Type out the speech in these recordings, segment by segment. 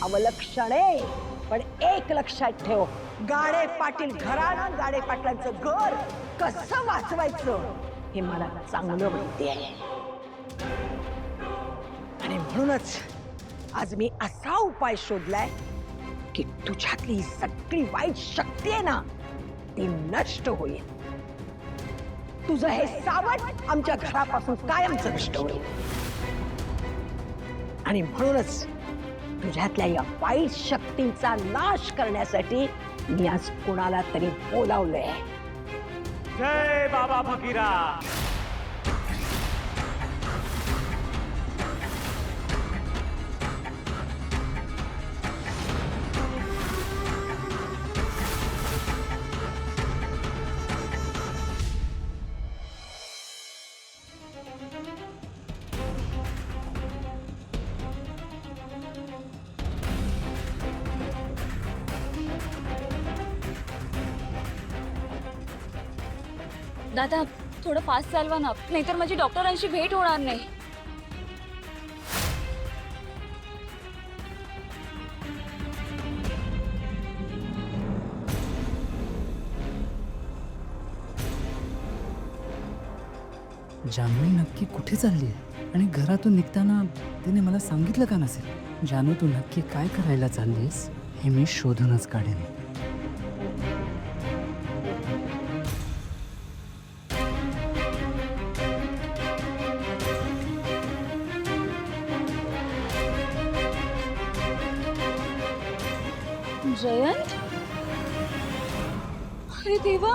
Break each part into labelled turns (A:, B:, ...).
A: अवलक्षण आहे, पण एक लक्षात ठेव, गाडे पाटील घराणं, गाडे पाटलांचं घर कसं वाचवायचं हे मला चांगलं माहिती आहे. आणि म्हणूनच आज मी असा उपाय शोधलाय की तुझ्यातली सगळी वाईट शक्ती आहे ना, ती नष्ट होईल. तुझं हे सावट आमच्या घरापासून कायमचं नष्ट होईल. आणि म्हणूनच तुझ्यातल्या या वाईट शक्तींचा नाश करण्यासाठी मी आज कोणाला तरी बोलावलंय.
B: जय बाबा फकीरा.
C: दादा थोडं फास्ट चालवा ना, नाहीतर माझी डॉक्टरांशी भेट होणार नाही.
D: जानवी नक्की कुठे चालली आहे आणि घरातून निघताना तिने मला सांगितलं का नसेल? जानू तू नक्की काय करायला चाललीस हे मी शोधूनच काढेन.
C: जयंत, अरे देवा,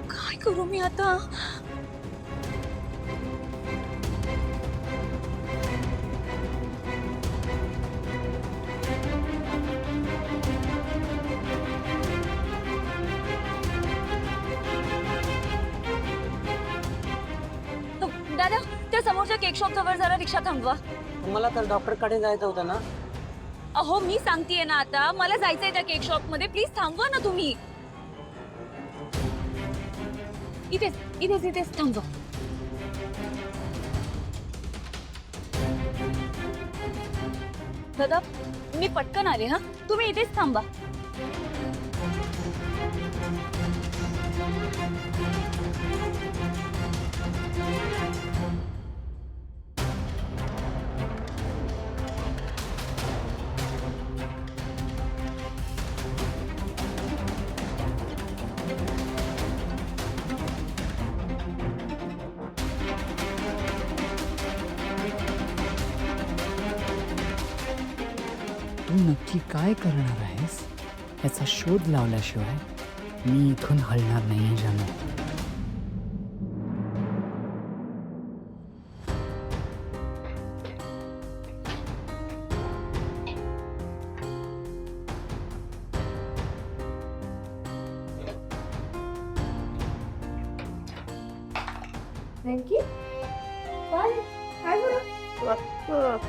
C: काय करू मी आता? दादा त्या समोरच्या केक शॉप जवळ जरा रिक्षा थांबवा.
E: मला तर डॉक्टर कडे जायचं होतं ना.
C: अहो मी सांगतेय ना, आता मला जायचंय त्या केक शॉप मध्ये, प्लीज थांबवा ना तुम्ही. इथेच इथेच इथेच थांबवा. दादा मी पटकन आले, हा तुम्ही इथेच थांबा.
D: तू नक्की काय करणार आहेस याचा शोध लावल्याशिवाय मी इथून हलणार नाही जानू.
C: थँक्यू. काय बरं?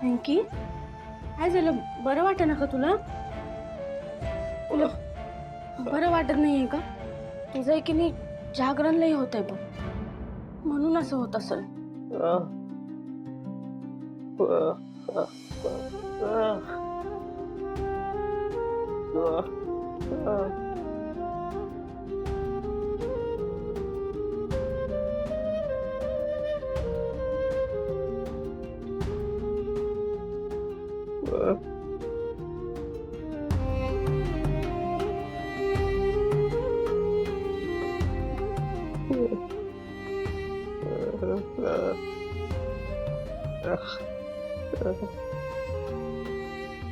F: अंकी, काय झालं? बरं वाटत ना का तुला? तुला बरं वाटत नाहीये का? तुझं आहे की नाही जागरण लई होतंय बघ, म्हणून असं होत असेल.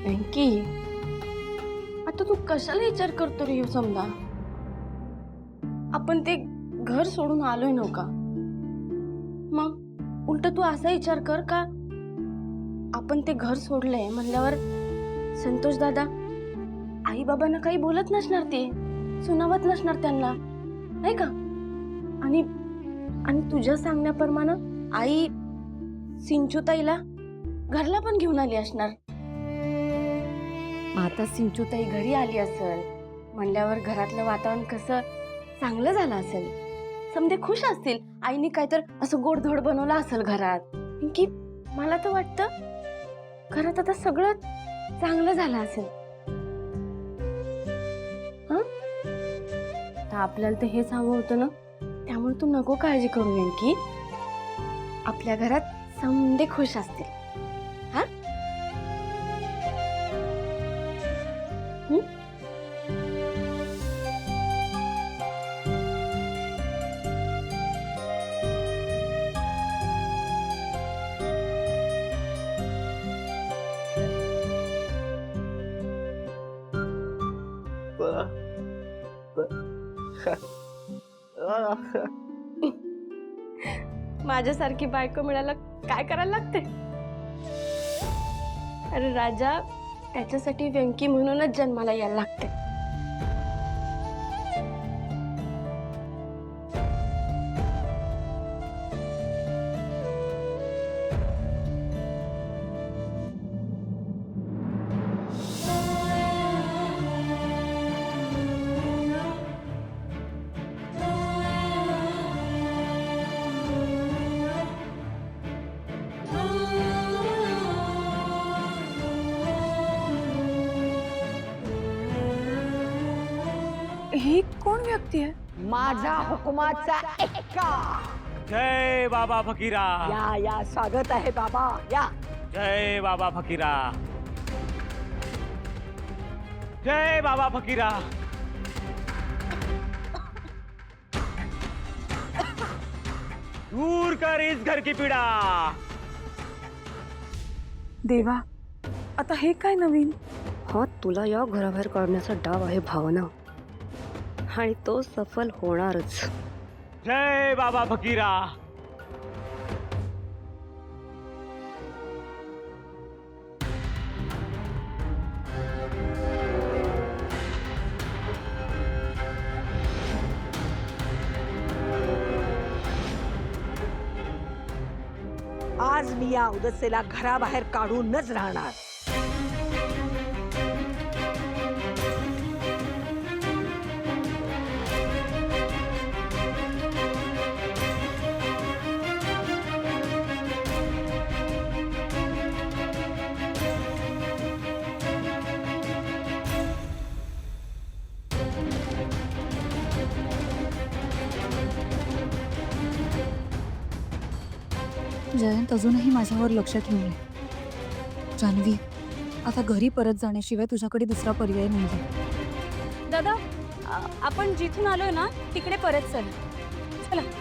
F: अंकी, आता तू कशाला विचार करतो रे ह्यो समजा? आपण ते घर सोडून आलोय नव्हता. मग उलट तू असा विचार कर का आपण ते घर सोडलंय म्हणल्यावर संतोष दादा आई बाबांना काही बोलत नसणार, ते सुनावत नसणार त्यांना, नाही का? आणि आणि तुझ्या सांगण्याप्रमाणे आई सिंचूताईला घरला पण घेऊन आली असणार. आता सिंचूताई घरी आली असेल म्हणल्यावर घरातलं वातावरण कसं चांगलं झालं असेल, समजे खुश असतील. आईने काहीतर असं गोडधोड बनवलं असेल घरात. की मला तर वाटतं घरात आता सगळं चांगलं झालं असेल. तर आपल्याला तर हेच हवं होतं ना, त्यामुळे तू नको काळजी करू की आपल्या घरात समधे खुश असतील. हा माझ्यासारखी बायको मिळायला काय करायला लागते? अरे राजा, त्याच्यासाठी व्यंकी म्हणूनच जन्माला यायला लागते. ही कोण व्यक्ती आहे?
A: माझा हुकुमाचा एक्का.
B: जय बाबा फकीरा.
A: या स्वागत आहे बाबा, या.
B: जय बाबा फकीरा. जय बाबा फकीरा. दूर कर इस घर की पीड़ा.
F: देवा, आता हे काय नवीन?
G: हा तुला या घराबाहेर काढण्याचा डाव आहे भावना, आणि तो सफल होणारच.
B: जय बाबा फकीरा.
A: आज मी या उदसेला घराबाहेर काढूनच राहणार.
C: जयंत अजूनही माझ्यावर लक्ष ठेवलंय. जान्हवी, आता घरी परत जाण्याशिवाय तुझ्याकडे दुसरा पर्याय नाही. दादा, आपण जिथून आलोय ना तिकडे परत चला.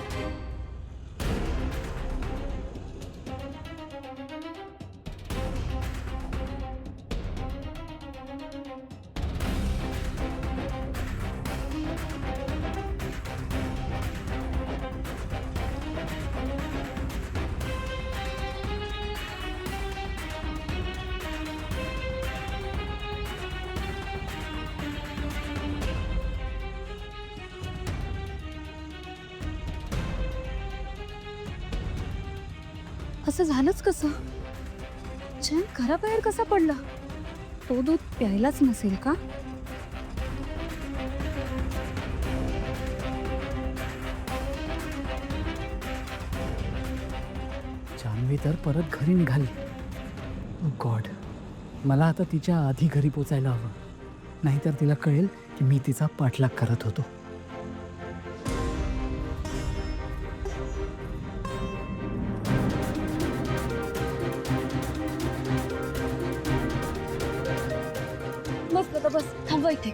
C: असं झालंच कसं? जयंत घराबाहेर कसा पडला? तो दूध प्यायलाच नसेल का?
D: जान्हवी तर परत घरी निघाली. गॉड, मला आता तिच्या आधी घरी पोचायला हवं, नाहीतर तिला कळेल की मी तिचा पाठलाग करत होतो.
C: बस दादा, बस थांबवा इथे.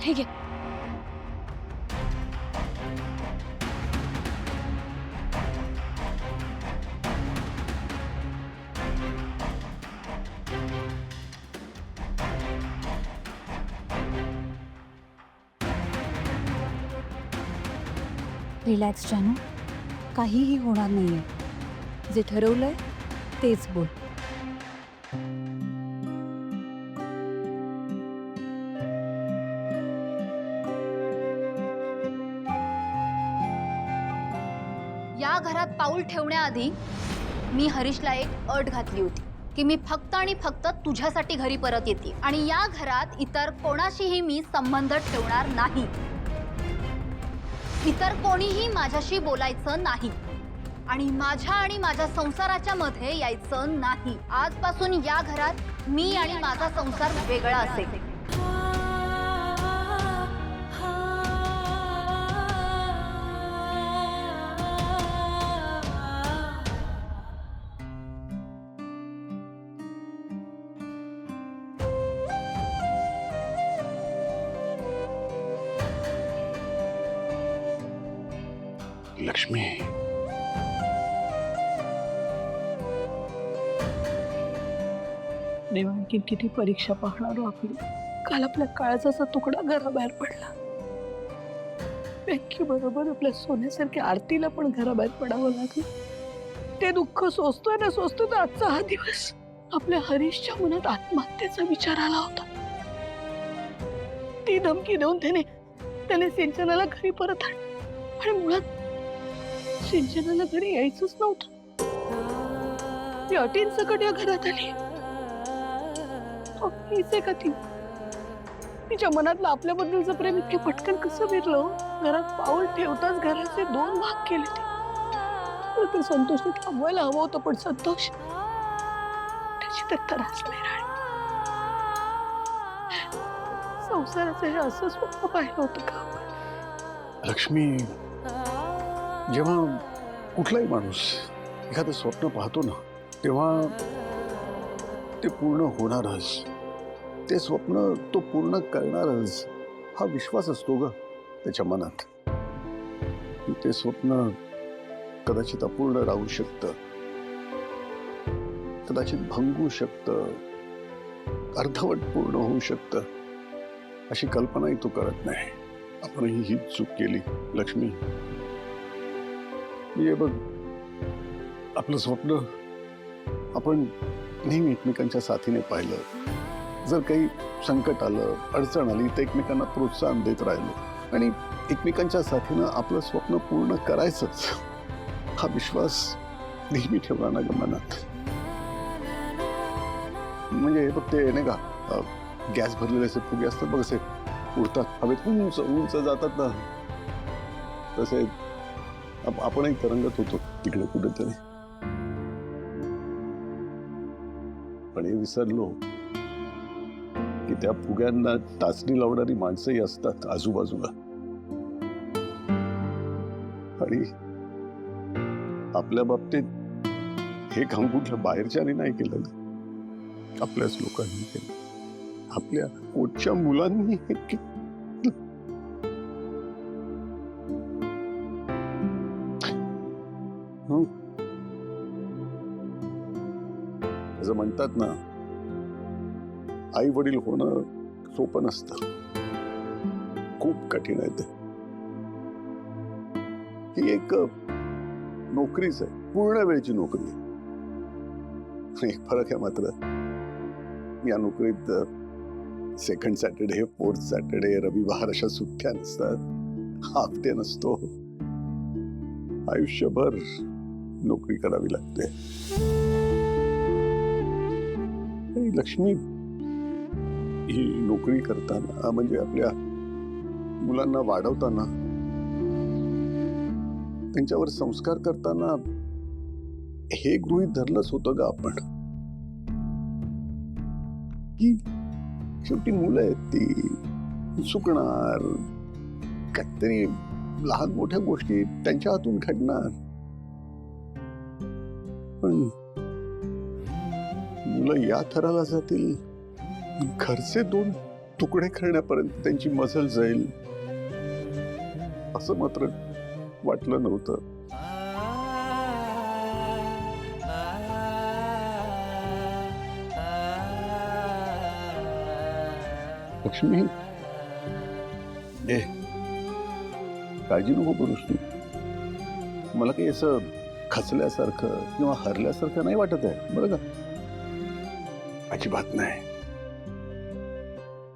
C: हे घे. रिलॅक्स जानू, काहीही होणार नाहीये. जे ठरवलंय तेच बोल.
H: या घरात पाऊल ठेवण्याआधी मी हरीशला एक अट घातली होती की मी फक्त आणि फक्त तुझ्यासाठी घरी परत येते आणि या घरात इतर कोणाशीही मी संबंध ठेवणार नाही. इतर कोणीही माझ्याशी बोलायचं नाही आणि माझ्या संसाराच्या मध्ये यायचं नाही. आजपासून या घरात मी आणि माझा संसार वेगळा असेल.
I: लक्ष्मी,
A: देवा आणखी किती परीक्षा पाहणार हो आपली. काल आपल्या काळजाचा तुकडा घराबाहेर पडला. बँकी बरोबर आपल्या सोन्यासारख्या आरतीला पण घराबाहेर पडावं लागलं. ते दुःख सोसतोय तर आजचा हा दिवस. आपल्या हरीशच्या मनात आत्महत्येचा विचार आला होता. ती धमकी देऊन त्याने सिंचनाला घरी परत आणलं आणि मुळात सिंचनाला घरी यायचंच नव्हतं. ती अटींसकट या घरात आली. हीच आहे का ती? तिच्या मनातलं आपल्याबद्दलचं प्रेम इतके पटकन कसं विरलं? घरात पाऊल ठेवताच घराचे 2 भाग केले ते. संतोषने थांबवायला हवं होतं, पण संतोष त्याची तर त्रास नाही राहिली. संसाराचं हे असं स्वप्न पाहिलं होतं का?
I: लक्ष्मी, जेव्हा कुठलाही माणूस एखादं स्वप्न पाहतो ना, तेव्हा ते पूर्ण होणारच. ते स्वप्न तो पूर्ण करणारच हा विश्वास असतो ग त्याच्या मनात. ते स्वप्न कदाचित अपूर्ण राहू शकतं, कदाचित भंगू शकतं, अर्धवट पूर्ण होऊ शकतं. अशी कल्पनाही तो करत नाही. आपणही हीच चूक केली लक्ष्मी. ये बघ, आपलं स्वप्न आपण नेहमी एकमेकांच्या साथीने पाहिलं. जर काही संकट आलं, अडचण आली तर एकमेकांना प्रोत्साहन देत राहिलो आणि एकमेकांच्या साथीनं आपलं स्वप्न पूर्ण करायचंच हा विश्वास नेहमी ठेवला ना ग मनात. म्हणजे बघ, ते नाही का गॅस भरलेले असे फुगे असतात बघ, असे उडतात हवेत, उंच उंच जातात ना, तसे आपणही तरंगत होतो तिकडे कुठेतरी. पण हे विसरलो की त्या फुग्यांना टाचणी लावणारी माणसंही असतात आजूबाजूला. आणि आपल्या बाबतीत हे काम कुठल्या बाहेरच्याने नाही केलं, आपल्याच लोकांनी केलं. आपल्या पोटच्या मुलांनी हे केलं. असं म्हणतात ना, आई वडील होणं सोपं नसतं, खूप कठीण आहे ते. ही एक नोकरीच आहे, पूर्ण वेळची नोकरी. एक फरक आहे मात्र, या नोकरीत सेकंड सॅटर्डे, फोर्थ सॅटर्डे, रविवार अशा सुट्ट्या नसतात, हाफ डे नसतो. आयुष्यभर नोकरी करावी लागते. लक्ष्मी, ही नोकरी करताना म्हणजे आपल्या मुलांना वाढवताना, त्यांच्यावर संस्कार करताना हे गृहीत धरलंच होतं ग आपण की शेवटी मुलं आहेत, ती चुकणार, काहीतरी लहान मोठ्या गोष्टी त्यांच्या हातून घडणार. पण मुलं या थराला जातील, घरचे 2 तुकडे करण्यापर्यंत त्यांची मजल जाईल असं मात्र वाटलं नव्हतं. लक्ष्मी, काळजी नको करूस तू. मला काही असं खचल्यासारखं किंवा हरल्यासारखं नाही वाटत आहे बरं का. अजिबात नाही.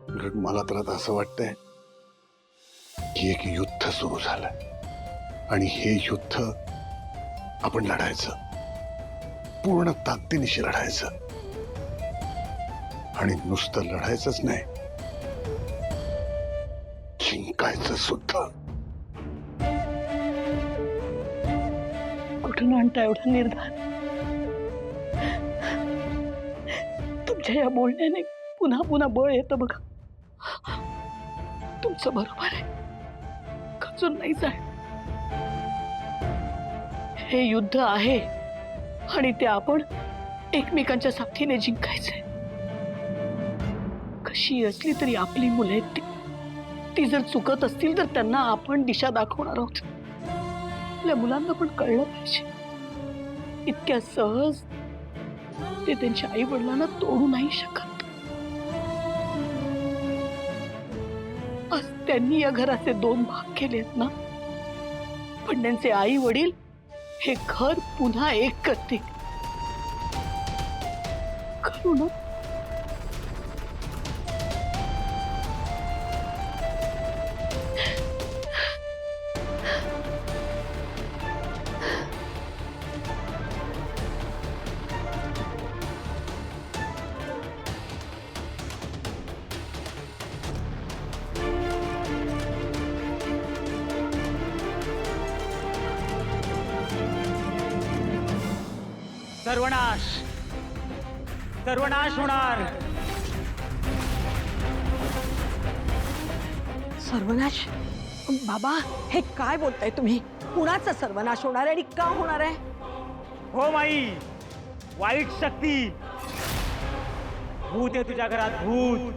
I: उलट मला तर आता असं वाटतंय की एक युद्ध सुरू झालंय आणि हे युद्ध आपण लढायचं, पूर्ण ताकदीनिशी लढायचं. आणि नुसतं लढायचंच नाही, जिंकायचं सुद्धा.
A: कुठून आणता एवढा निर्धार? तुमच्या या बोलण्याने पुन्हा पुन्हा बळ येतं बघा. तुमचं बरोबर आहे, खचून नाही जाय. हे युद्ध आहे आणि ते आपण एकमेकांच्या साथीने जिंकायचंय. कशी असली तरी आपली मुलं आहेत ती जर चुकत असतील तर त्यांना आपण दिशा दाखवणार आहोत. आपल्या मुलांना पण कळलं पाहिजे, इतक्या सहज ते त्यांच्या आई वडिलांना तोडू नाही शकत. आज त्यांनी या घराचे 2 भाग केलेत ना, पण त्यांचे आई वडील हे घर पुन्हा एक करतील. करू ना?
B: सर्वनाश, सर्वनाश होणार.
A: सर्वनाश? बाबा, हे काय बोलताय तुम्ही? कुणाचा सर्वनाश होणार आहे आणि का होणार आहे?
B: हो माई, वाईट शक्ती. भूत आहे तुझ्या घरात, भूत.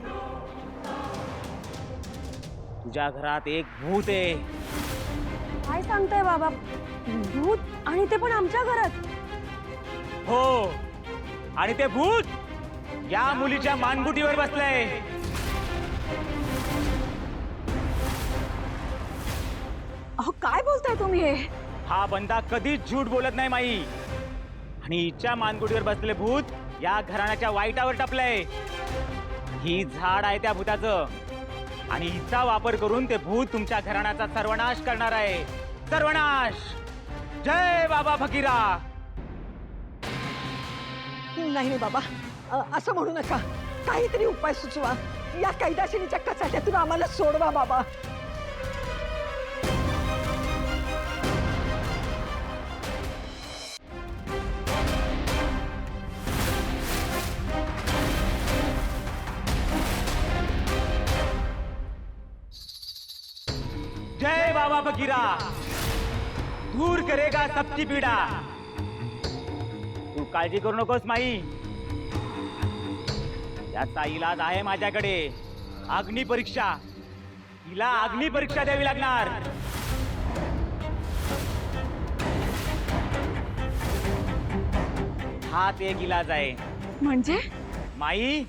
B: तुझ्या घरात एक भूत आहे.
F: काय सांगताय बाबा? भूत? आणि ते पण आमच्या घरात?
B: हो, आणि ते भूत या मुलीच्या मानगुटीवर बसलंय.
F: अहो काय बोलताय तुम्ही हे?
B: हा बंदा कधीच झूट बोलत नाही माई. आणि हिच्या मानगुटीवर बसलेले भूत या घराण्याच्या वाईटावर टपलंय. ही झाड आहे त्या भूताचं आणि हिचा वापर करून ते भूत तुमच्या घराण्याचा सर्वनाश करणार आहे. सर्वनाश. जय बाबा फकीरा.
A: नाही बाबा, असं म्हणू नका. काहीतरी उपाय सुचवा. या कैदाशिनीच्या कचाट्यातून आम्हाला सोडवा बाबा.
B: जय बाबा फकीरा. दूर करेगा सबकी पीडा. तू काळजी करू नकोस माई. याचा इलाज आहे माझ्याकडे. अग्निपरीक्षा. हिला अग्निपरीक्षा द्यावी लागणार. हाच एक इलाज आहे.
F: म्हणजे?
B: माई,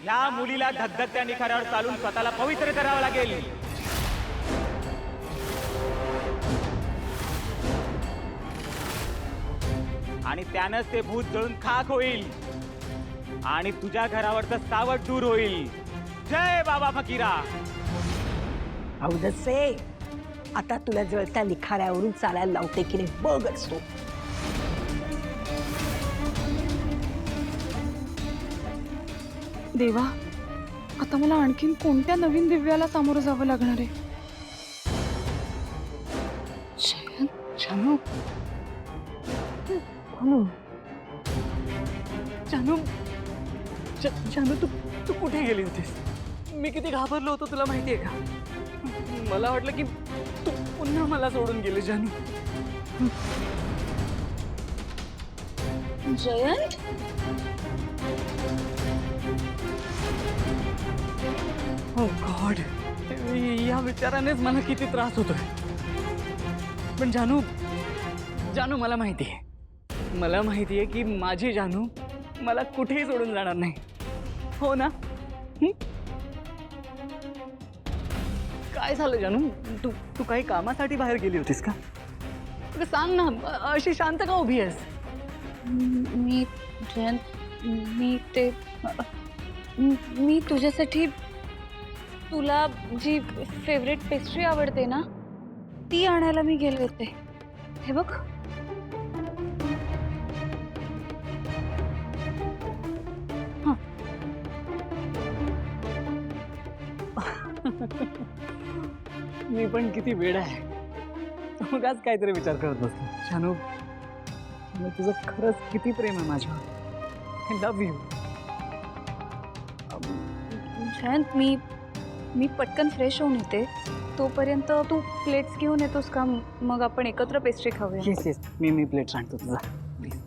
B: या मुलीला धगधगत्या निखाऱ्यावर चालून स्वतःला पवित्र करावं लागेल. आणि त्यानंच ते भूत जळून खाक होईल आणि तुझ्या घरावरचं सावट दूर होईल. जय बाबा फकीरा.
A: अवदसे, आता तुला जळत्या निखाऱ्यावरून चालायला लावते की नाही बघच तू.
F: देवा, आता मला आणखीन कोणत्या नवीन दिव्याला सामोरं जावं लागणार आहे? जानू, जानू, जानू, तू कुठे गेली होतीस? मी किती घाबरलो होतो तुला माहितीये का? मला वाटलं की तू पुन्हा मला सोडून गेली. जानू. जयंत? ओ गॉड, या विचारानेच मला किती त्रास होतोय. पण जानू, जानू, मला माहितीये, की माझी जानू मला कुठेही सोडून जाणार नाही. हो ना? काय झालं जानू? तू काही कामासाठी बाहेर गेली होतीस का?
C: अगं सांग ना, अशी शांत का उभी आहेस?
F: मी जयंत, मी तुझ्यासाठी तुला जी फेवरेट पेस्ट्री आवडते ना ती आणायला मी गेले होते. हे बघ.
D: मी पण किती वेळ आहे, उगाच काहीतरी विचार करत बसलो. शानू, तुझं खरंच किती प्रेम आहे माझ्यावर. I love you.
F: जयंत, मी पटकन फ्रेश होऊन येते. तोपर्यंत तू प्लेट्स घेऊन येतोस का? मग आपण एकत्र पेस्ट्री खाऊया.
D: येस येस, मी प्लेट आणतो तुझा. प्लीज.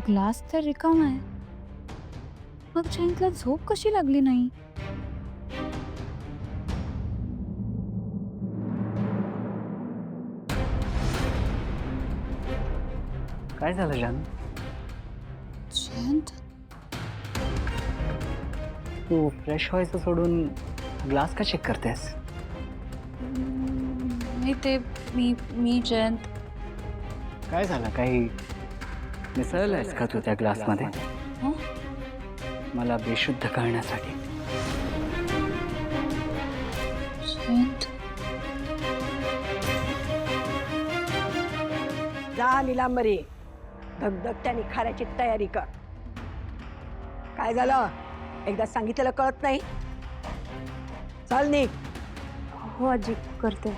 C: ग्लास तर रिकामा आहे, मग जयंतला झोप कशी लागली नाही?
D: काय झालं जानू?
C: जयंत,
D: तू फ्रेश व्हायचं सोडून ग्लास का चेक करतेस?
F: मी जयंत,
D: काय झालं? काही मिसळलंयस का तू त्या ग्लासमध्ये?
F: हं?
D: मला बेशुद्ध करण्यासाठी.
F: जयंत,
A: जा निलांबरी, धगधगत्या निखाऱ्याची तयारी कर. काय झालं? एकदा सांगितलेलं कळत नाही? चल निघ.
F: हो आजी, करते.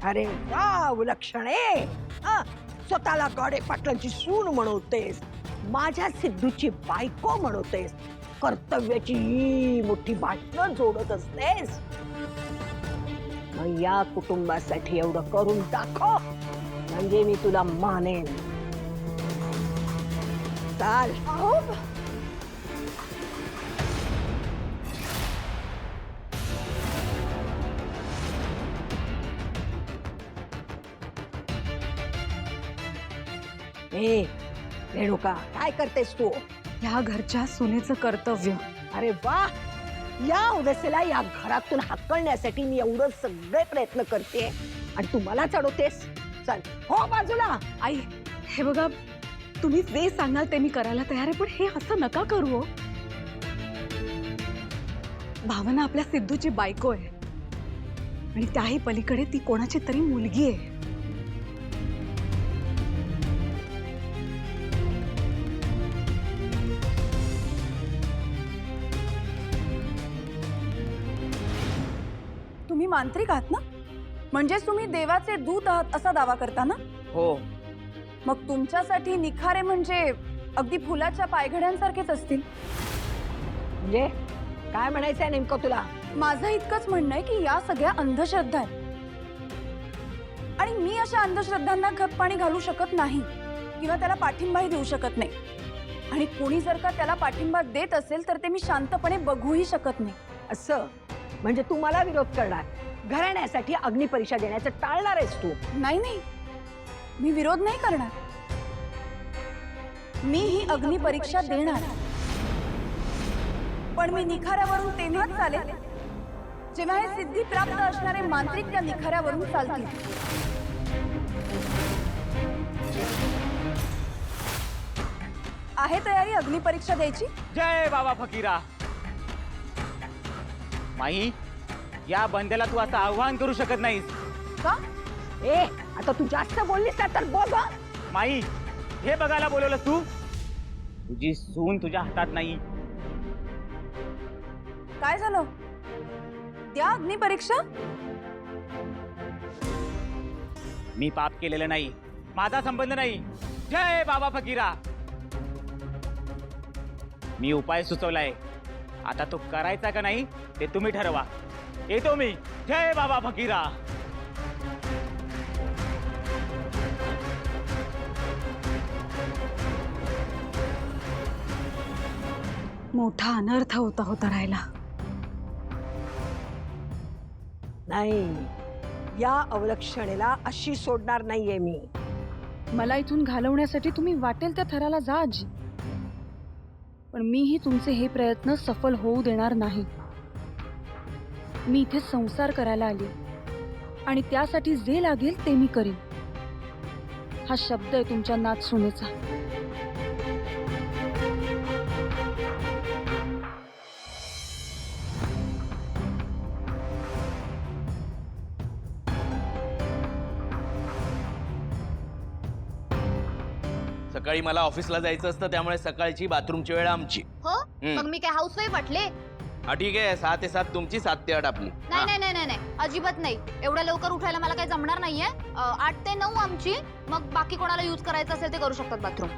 A: अरे वा, विलक्षण आहे. स्वतःला गाडे पाटलांची सून म्हणवतेस, माझ्या सिद्धूची बायको म्हणवतेस, कर्तव्याची ही मोठी भाषणं जोडत असतेस. मग या कुटुंबासाठी एवढं करून दाखव, म्हणजे मी तुला मानेन. चाल. ए रेणुका, काय करतेस तू?
C: ह्या घरच्या सुनेचं कर्तव्य.
A: अरे वा, या उदसेला या घरातून हाकलण्यासाठी मी एवढं सगळे प्रयत्न करते आणि तू मला चढवतेस. चल हो बाजूला.
C: आई, हे बघा, तुम्ही जे सांगाल ते मी करायला तयार आहे, पण हे असं नका करू हो. भावना आपल्या सिद्धूची बायको आहे आणि त्याही पलीकडे ती कोणाची तरी मुलगी आहे. तुम्ही मांत्रिक आहात ना? म्हणजेच तुम्ही देवाचे दूत आहात असा दावा करता ना?
B: हो.
C: मग तुमच्यासाठी निखारे म्हणजे अगदी फुलाच्या पायघड्यांसारखेच असतील.
A: म्हणजे काय म्हणायचंय नेमकं तुला?
C: माझं इतकंच म्हणणं आहे की या सगळ्या अंधश्रद्धा आहेत आणि मी अशा अंधश्रद्धांना खत पाणी घालू शकत नाही किंवा त्याला पाठिंबाही देऊ शकत नाही. आणि कोणी जर का त्याला पाठिंबा देत असेल तर ते मी शांतपणे बघूही शकत नाही.
A: असं म्हणजे तू मला विरोध करणार, घराण्यासाठी अग्निपरीक्षा देण्याचं टाळणार आहेस तू?
C: नाही नाही, मी विरोध नाही करणार. मी ही अग्निपरीक्षा देणार, पण मी निखाऱ्यावरून तेव्हाच चालेल जेव्हा हे सिद्धी प्राप्त असणारे मांत्रिक त्या निखाऱ्यावरून चालतील. आहे तयारी अग्निपरीक्षा द्यायची?
B: जय बाबा फकीरा. माई, या बंदेला तू असं आव्हान करू शकत नाहीस.
C: का?
A: ए, आता तू जास्त बोललीस ना तर बोल.
B: माई, हे बघायला बोलवलंस तू? तुझी सून तुझ्या हातात नाही.
C: काय झालं? द्या अग्निपरीक्षा.
B: मी पाप केलेलं नाही, माझा संबंध नाही. जय बाबा फकीरा. मी उपाय सुचवलाय, आता तो करायचा का नाही ते तुम्ही ठरवा. येतो मी. जय बाबा फकीरा.
C: मोठा अनर्थ होता राहिला.
A: नाही, या अवलक्षणेला अशी सोडणार नाहीये मी.
F: मला इथून घालवण्यासाठी तुम्ही वाटेल त्या थराला जा आजी, पण मीही तुमचे हे प्रयत्न सफल होऊ देणार नाही. मी इथे संसार करायला आली आणि त्यासाठी जे लागेल ते मी करीन. हा शब्द आहे तुमच्या नात सुनेचा.
J: सकाळी मला ऑफिसला जायचं असतं, त्यामुळे सकाळची बाथरूमची वेळ आमची.
H: हो मग मी काय हाऊसवाईफ वाटले?
J: हा ठीक आहे, 6 ते 7 तुमची, 7 ते 8 आपली.
H: नाही नाही नाही नाही अजिबात नाही. एवढ्या लवकर उठायला मला काही जमणार नाहीये. 8 ते 9 आमची, मग बाकी कोणाला यूज करायचं असेल ते करू शकतात बाथरूम.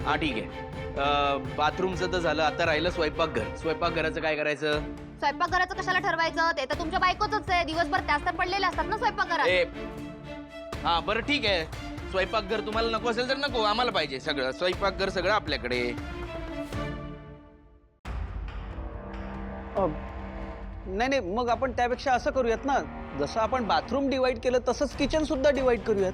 J: हा ठीक आहे. बाथरूमचं तर झालं, आता राहिलं स्वयंपाकघर. स्वयंपाकघराचं काय करायचं?
H: स्वयंपाकघराचं कशाला ठरवायचं? ते तर तुमच्या बायकोच आहे. दिवसभर त्याच तर पडलेले असतात ना स्वयंपाकघरात.
J: हा बरं ठीक आहे, स्वयंपाकघर तुम्हाला नको असेल तर नको, आम्हाला पाहिजे सगळं स्वयंपाकघर, सगळं आपल्याकडे.
E: नाही, मग आपण त्यापेक्षा असं करूयात ना, जसं आपण बाथरूम डिवाइड केलं तसंच किचन सुद्धा डिवाइड करूयात.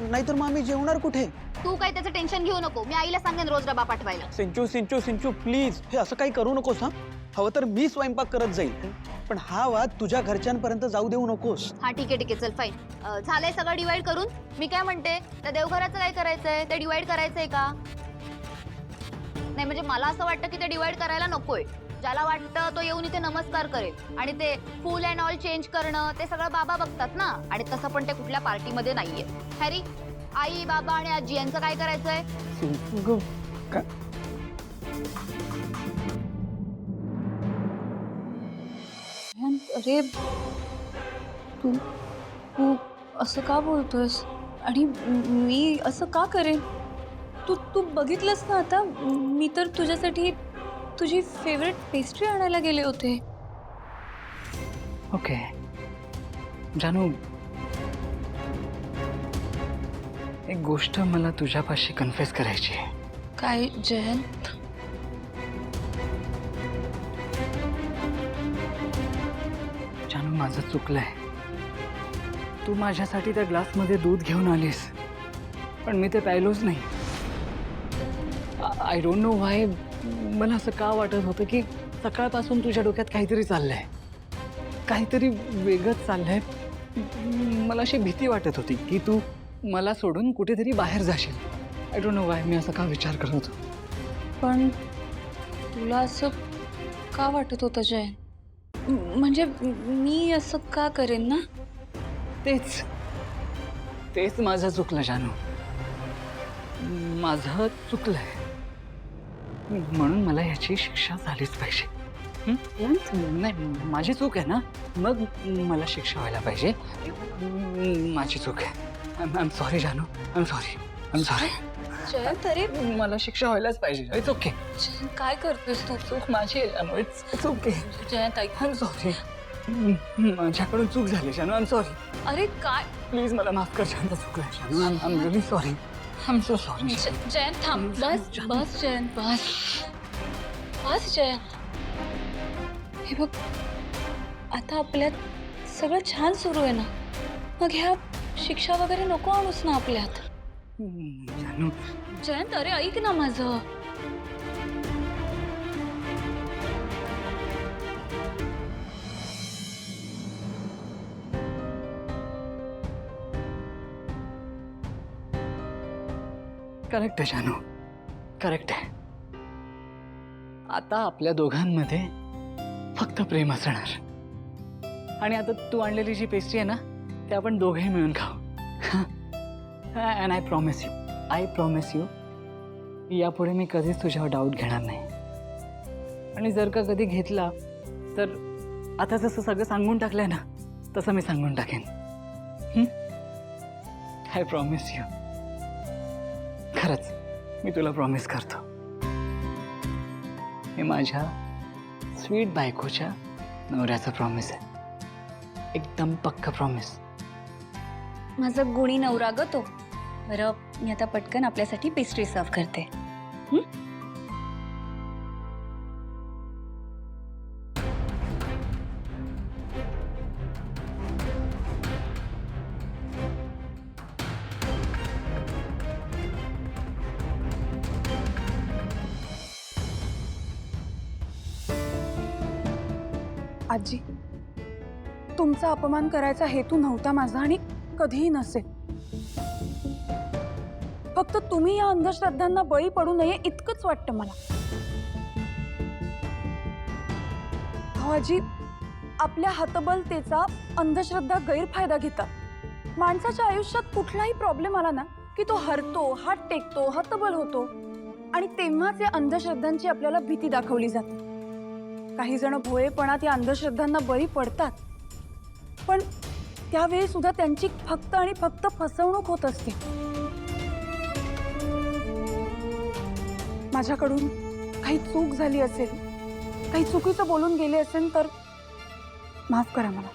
E: नाहीतर मग आम्ही जेवणार कुठे?
H: तू काही त्याचं टेन्शन घेऊ नको. मी आईला सांगेन रोज डबा पाठवायला.
E: सिंचू प्लीज, हे असं काही करू नकोस. हा, हवं तर मी स्वयंपाक करत जाईल, पण हा वाद तुझ्या घरच्यांपर्यंत जाऊ देऊ नकोस.
H: हा ठीक आहे चल फाईन. झालंय सगळं डिवाइड करून. मी काय म्हणते, त्या देवघराचं काय करायचंय? ते डिवाइड करायचंय का? नाही म्हणजे मला असं वाटतं की ते डिवाइड करायला नकोय. ज्याला वाटतं तो येऊन इथे नमस्कार करेल, आणि ते फुल अँड ऑल चेंज करणं ते सगळं बाबा बघतात ना. आणि तसं पण ते कुठल्या पार्टीमध्ये नाहीये. हॅरी, आई, बाबा आणि आजी यांचं काय करायचंय?
C: अरे तू तू असं का बोलतोयस? आणि मी असं का करेन? तू बघितलंस ना आता, मी तर तुझ्यासाठी तुझी फेवरेट पेस्ट्री आणायला गेले होते.
D: ओके जानू, एक गोष्ट मला तुझ्यापाशी कन्फेस करायची आहे.
C: काय जयंत?
D: जानू, माझं चुकलंय. तू माझ्यासाठी त्या ग्लासमध्ये दूध घेऊन आलीस, पण मी ते प्यायलोच नाही. I don't know why. मला असं का वाटत होतं की सकाळपासून तुझ्या डोक्यात काहीतरी चाललंय, काहीतरी वेगळंच चाललंय. मला अशी भीती वाटत होती की तू मला सोडून कुठेतरी बाहेर जाशील. आय डोंट नो व्हाय मी असा का विचार करत होतो.
C: पण तुला असं का वाटत होतं जय? म्हणजे मी असं का करेन ना?
D: तेच माझं चुकलं जानू, माझं चुकलंय. म्हणून मला याची शिक्षा झालीच पाहिजे. नाही, माझी चूक आहे ना, मग मला शिक्षा व्हायला पाहिजे. माझी चूक आहे. आय एम सॉरी जानू, आय एम सॉरी.
C: जयंत, अरे
D: मला शिक्षा व्हायलाच पाहिजे. It's okay.
C: काय करतोस तू?
D: चूक माझी आहे जानू, इट्स ओके.
C: जयंत ऐक.
D: I am sorry. माझ्याकडून चूक झाली जानू, आय एम सॉरी.
C: अरे काय?
D: प्लीज मला माफ कर जानू, चुकलं जानू. I am really sorry. I am so sorry.
C: Jayant थांब. बस जयंत, बस जयंत. हे बघ, आता आपल्यात सगळं छान सुरू आहे ना, मग ह्या शिक्षा वगैरे नको आणूस ना आपल्यात.
D: जानू,
C: जयंत अरे ऐक ना माझं.
D: करेक्ट आहे जानू, करेक्ट आहे. आता आपल्या दोघांमध्ये फक्त प्रेम असणार. आणि आता तू आणलेली जी पेस्ट्री आहे ना, ते आपण दोघेही मिळून खाऊ. अँड आय प्रॉमिस यू यापुढे मी कधीच तुझ्यावर डाऊट घेणार नाही. आणि जर का कधी घेतला तर आता जसं सगळं सांगून टाकलंय ना, तसं मी सांगून टाकेन. I promise you. खरंच मी तुला प्रॉमिस करतो. हे माझ्या स्वीट बायकोच्या नवऱ्याचं प्रॉमिस आहे. एकदम पक्का प्रॉमिस.
C: माझा गुणी नवरा ग तो. बरं, मी आता पटकन आपल्यासाठी पेस्ट्री सर्व करते. आजी, तुमचा अपमान करायचा हेतू नव्हता माझा आणि कधीही नसेल. फक्त तुम्ही या अंधश्रद्धांना बळी पडू नये इतकंच वाटतं मला. हो आजी, आपल्या हतबलतेचा अंधश्रद्धा गैरफायदा घेतात. माणसाच्या आयुष्यात कुठलाही प्रॉब्लेम आला ना की तो हरतो, हात टेकतो, हतबल होतो आणि तेव्हाच या अंधश्रद्धांची आपल्याला भीती दाखवली जाते. काही जण भोळेपणात या अंधश्रद्धांना बळी पडतात, पण त्यावेळी सुद्धा त्यांची फक्त आणि फक्त फसवणूक होत असते. माझ्याकडून काही चूक झाली असेल, काही चुकीचं बोलून गेले असेल तर माफ करा मला.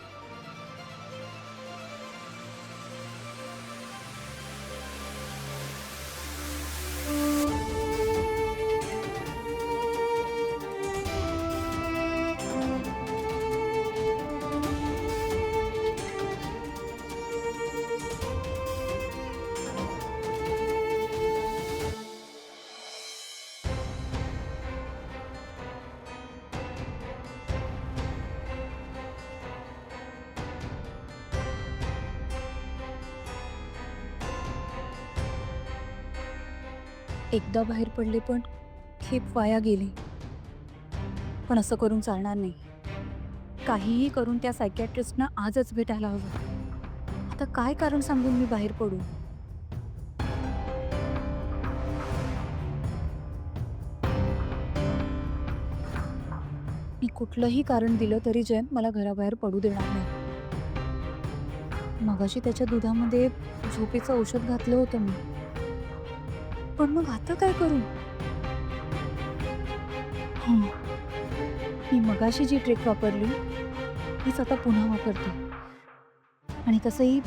C: एकदा बाहेर पडले पण खेप वाया गेली. पण असं करून चालणार नाही. काहीही करून त्या सायकॅट्रिस्टना आजच भेटायला हवं. आता काय कारण सांगून मी बाहेर पडू? मी कुठलंही कारण दिलं तरी जयंत मला घराबाहेर पडू देणार नाही. मगाशी त्याच्या दुधामध्ये झोपेचं औषध घातलं होतं मी, पण मग आता काय करू? मी मगाशी जी ट्रिक वापरली तीच आता पुन्हा वापरते. आणि तसंही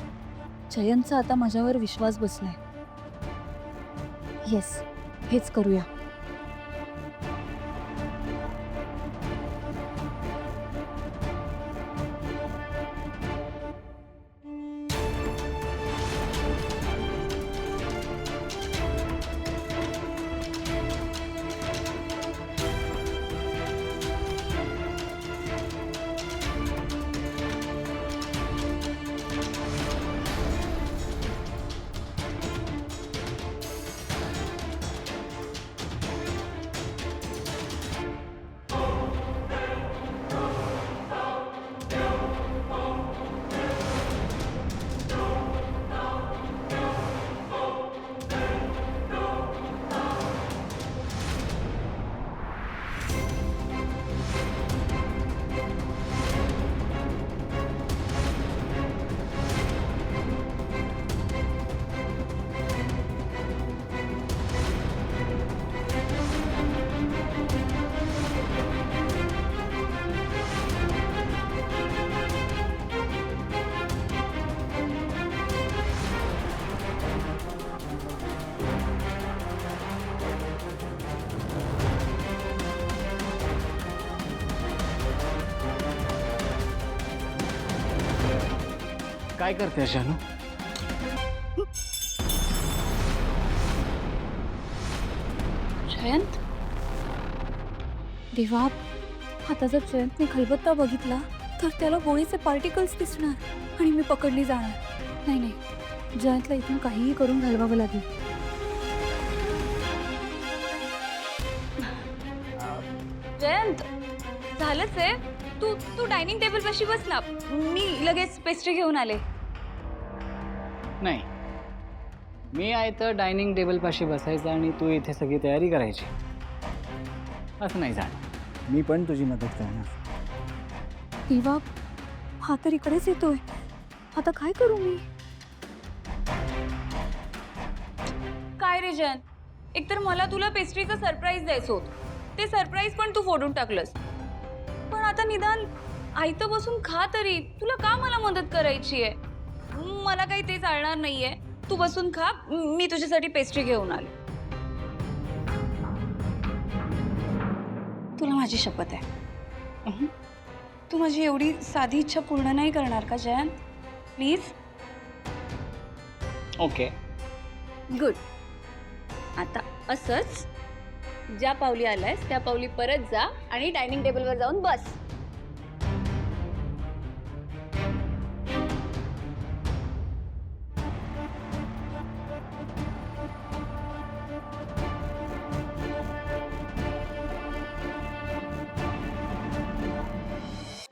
C: जयंतचा आता माझ्यावर विश्वास बसलाय. येस, हेच करूया.
D: काय करते शानू?
C: जयंत, देवा, आता जर जयंतने खलबत्ता बघितला तर त्याला गोळीचे पार्टिकल्स दिसणार आणि मी पकडली जाणार. नाही नाही, जयंतला इथून काहीही करून घालवावं लागेल. जयंत, झालंच आहे. तू डायनिंग टेबल पाशी बस ना, मी लगेच पेस्ट्री घेऊन आले.
D: नाही, मी आहे तर डायनिंग टेबल पाशी बसायचं आणि तू इथे सगळी तयारी करायची, असं नाही झालं. मी पण तुझी मदत करणार.
C: देवा, हा तर इकडेच येतोय. आता काय करू मी? काय रे जयंत, एकतर मला तुला पेस्ट्रीचं सरप्राईज द्यायचं होतं, ते सरप्राईज पण तू फोडून टाकलंस. पण आता निदान आयतं बसून खा तरी. तुला का मला मदत करायची आहे? मला काही ते चालणार नाहीये. तू बसून खा, मी तुझ्यासाठी पेस्ट्री घेऊन आले. तुला माझी शपथ आहे, तू माझी एवढी साधी इच्छा पूर्ण नाही करणार का जयंत? प्लीज.
D: Okay,
C: good. आता असंच ज्या पावली आलायस त्या पावली परत जा आणि डायनिंग टेबलवर जाऊन बस.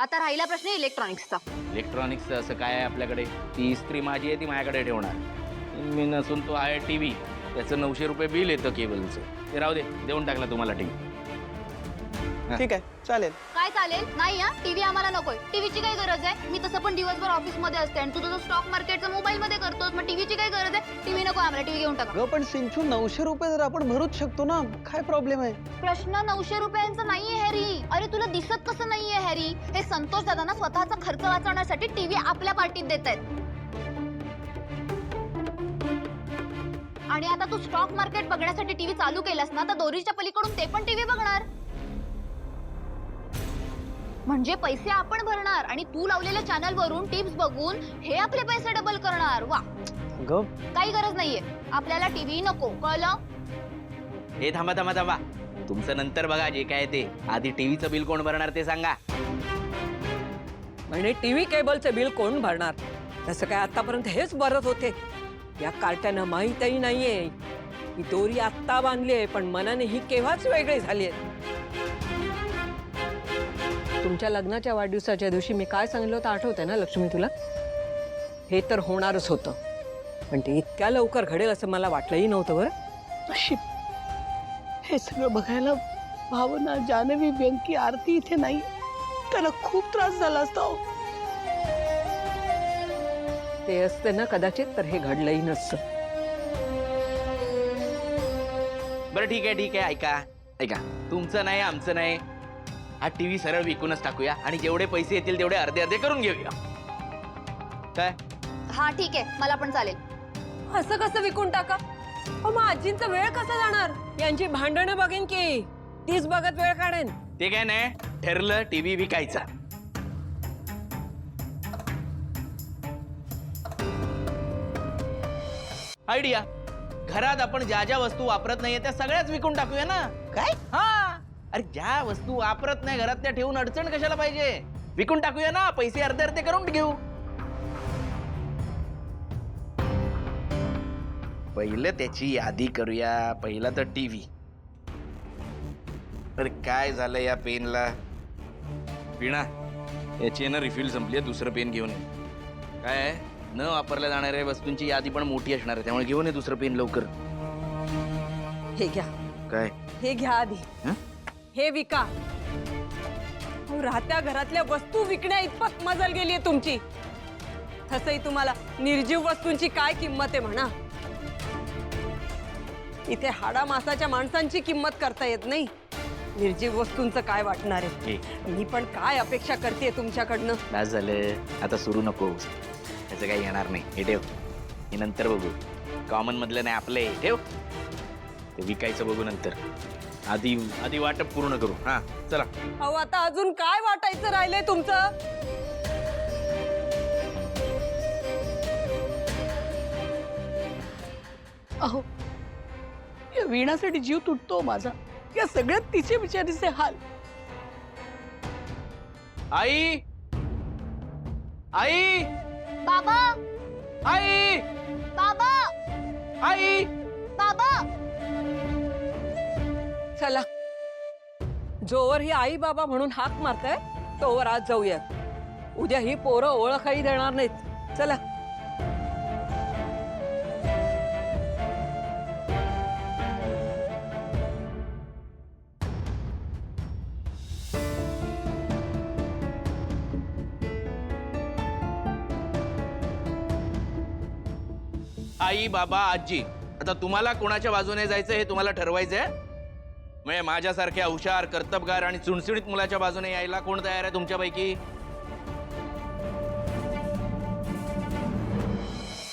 H: आता राहिला प्रश्न इलेक्ट्रॉनिक्सचा.
J: इलेक्ट्रॉनिक्सचं असं काय आहे आपल्याकडे? ती इस्त्री माझी आहे, ती माझ्याकडे ठेवणार मी नसून. तो आहे टीव्ही, त्याचं 900 रुपये बिल येतं केबलचं. ते राहू दे, देऊन टाकला तुम्हाला टीव्ही.
E: ठीक आहे, चालेल.
H: काय चालेल? नाही हा, टीव्ही आम्हाला नकोय. टीव्हीची काय गरज आहे? मी तसं पण दिवसभर ऑफिसमध्ये असते आणि तू तुझं स्टॉक मार्केटचं मोबाईलमध्ये करतोस, मग टीव्हीची काय गरज आहे? टीव्ही नको आम्हाला, टीव्ही घेऊन टाका.
E: अगं पण सिंचू 900 रुपये जर आपण भरूच शकतो ना, काय प्रॉब्लेम आहे?
H: प्रश्न 900 रुपयांचा नाहीये हॅरी. अरे तुला दिसत कसं नाहीये हॅरी? हे संतोष दादांना स्वतःचा खर्च वाचवण्यासाठी टीव्ही आपल्या पार्टीत देत आहेत. आणि आता तू स्टॉक मार्केट बघण्यासाठी टीव्ही चालू केलास ना, तर दोरीच्या पलीकडून ते पण टीव्ही बघणार. म्हणजे पैसे आपण भरणार आणि तू लावलेल्या चॅनल वरून टिप्स बघून हे आपले पैसे डबल करणार. वा,
E: अगं
H: काही गरज नाहीये, आपल्याला टीव्ही नको, कळलं?
J: हे थांबा थांबा थांबा, तुमचं नंतर बघा जे काय ते. आधी टीव्हीचं बिल कोण भरणार ते सांगा.
A: म्हणजे टीव्ही केबलचं बिल कोण भरणार? तसं काय आतापर्यंत हेच भरत होते. या कार्ट्यांना माहीतही नाहीये ही दोरी आत्ता बांधली आहे, पण मनाने ही केव्हाच वेगळी झाली आहे. तुमच्या लग्नाच्या वाढदिवसाच्या दिवशी मी काय सांगितलं होतं आठवतंय ना लक्ष्मी तुला? हे तर होणारच होतं, पण ते इतक्या लवकर घडेल असं मला वाटलंही नव्हतं. बरं नशीब हे सगळं बघायला भावना, जानवी, व्यंकी, आरती इथे नाही. त्याला खूप त्रास झाला असता. ते असते ना कदाचित तर हे घडलंही नसतं.
J: बरं ठीक आहे, ऐका ऐका, तुमचं नाही आमचं नाही, हा टीव्ही सरळ विकूनच टाकूया आणि जेवढे पैसे येतील तेवढे अर्धे अर्धे करून घेऊया. काय?
H: हा ठीक आहे, मला पण चालेल.
A: असं कसं विकून टाका? मग आजींचा वेळ कसा जाणार? यांची भांडणं बघेन की तीच बघत वेळ काढेन.
J: ते काय नाही, ठरलं टीव्ही विकायचा. आयडिया, घरात आपण ज्या ज्या वस्तू वापरत नाहीये त्या सगळ्याच विकून टाकूया ना.
E: काय?
J: हा, अरे ज्या वस्तू वापरत नाही घरात त्या ठेवून अडचण कशाला पाहिजे? विकून टाकूया ना, पैसे अर्धे अर्धे करून घेऊ. पहिलं त्याची यादी करूया. पहिला तर टीव्ही. अरे काय झालं या पेनला? पिणा याची ना रिफिल संपली आहे, दुसरं पेन घेऊन ये. काय आहे? न वापरल्या जाणाऱ्या वस्तूंची यादी पण मोठी असणार आहे, त्यामुळे घेऊन ये दुसरं पेन लवकर.
A: हे घ्या.
J: काय?
A: हे घ्या आधी.
J: हं?
A: हे विका. राहत्या घरातल्या वस्तू विकण्या इतपत मजल गेलीये तुमची. तसंही तुम्हाला निर्जीव वस्तूंची काय किंमत आहे म्हणा. इथे हाडा मासाच्या माणसांची किंमत करता येत नाही, निर्जीव वस्तूंचं काय वाटणार आहे? मी पण काय अपेक्षा करते तुमच्याकडनं?
J: बस झालं, आता सुरू नको. त्याचं काही येणार नाही. हे ठेव, हे नंतर बघू. कॉमन मधलं नाही आपलं, हे ठेव. ते विकायचं बघू नंतर. आधी वाटप पूर्ण करू. हा चला.
A: अहो आता अजून काय वाटायचं राहिलंय तुमचं? अहो या वीणासाठी जीव तुटतो माझा. या सगळ्यात तिचे बिचारीचे हाल.
J: आई, आई,
H: बाबा,
J: आई,
H: बाबा,
J: आई.
H: बाबा.
A: चला, जोवर ही आई बाबा म्हणून हाक मारताय तोवर आज जाऊया. उद्या ही पोरं ओळखही देणार नाहीत. चला.
J: आई, बाबा, आजी, आता तुम्हाला कोणाच्या बाजूने जायचं हे तुम्हाला ठरवायचंय. म्हणजे माझ्यासारख्या हुशार, कर्तबगार आणि चुणचुणीत मुलाच्या बाजूने यायला कोण तयार आहे तुमच्यापैकी?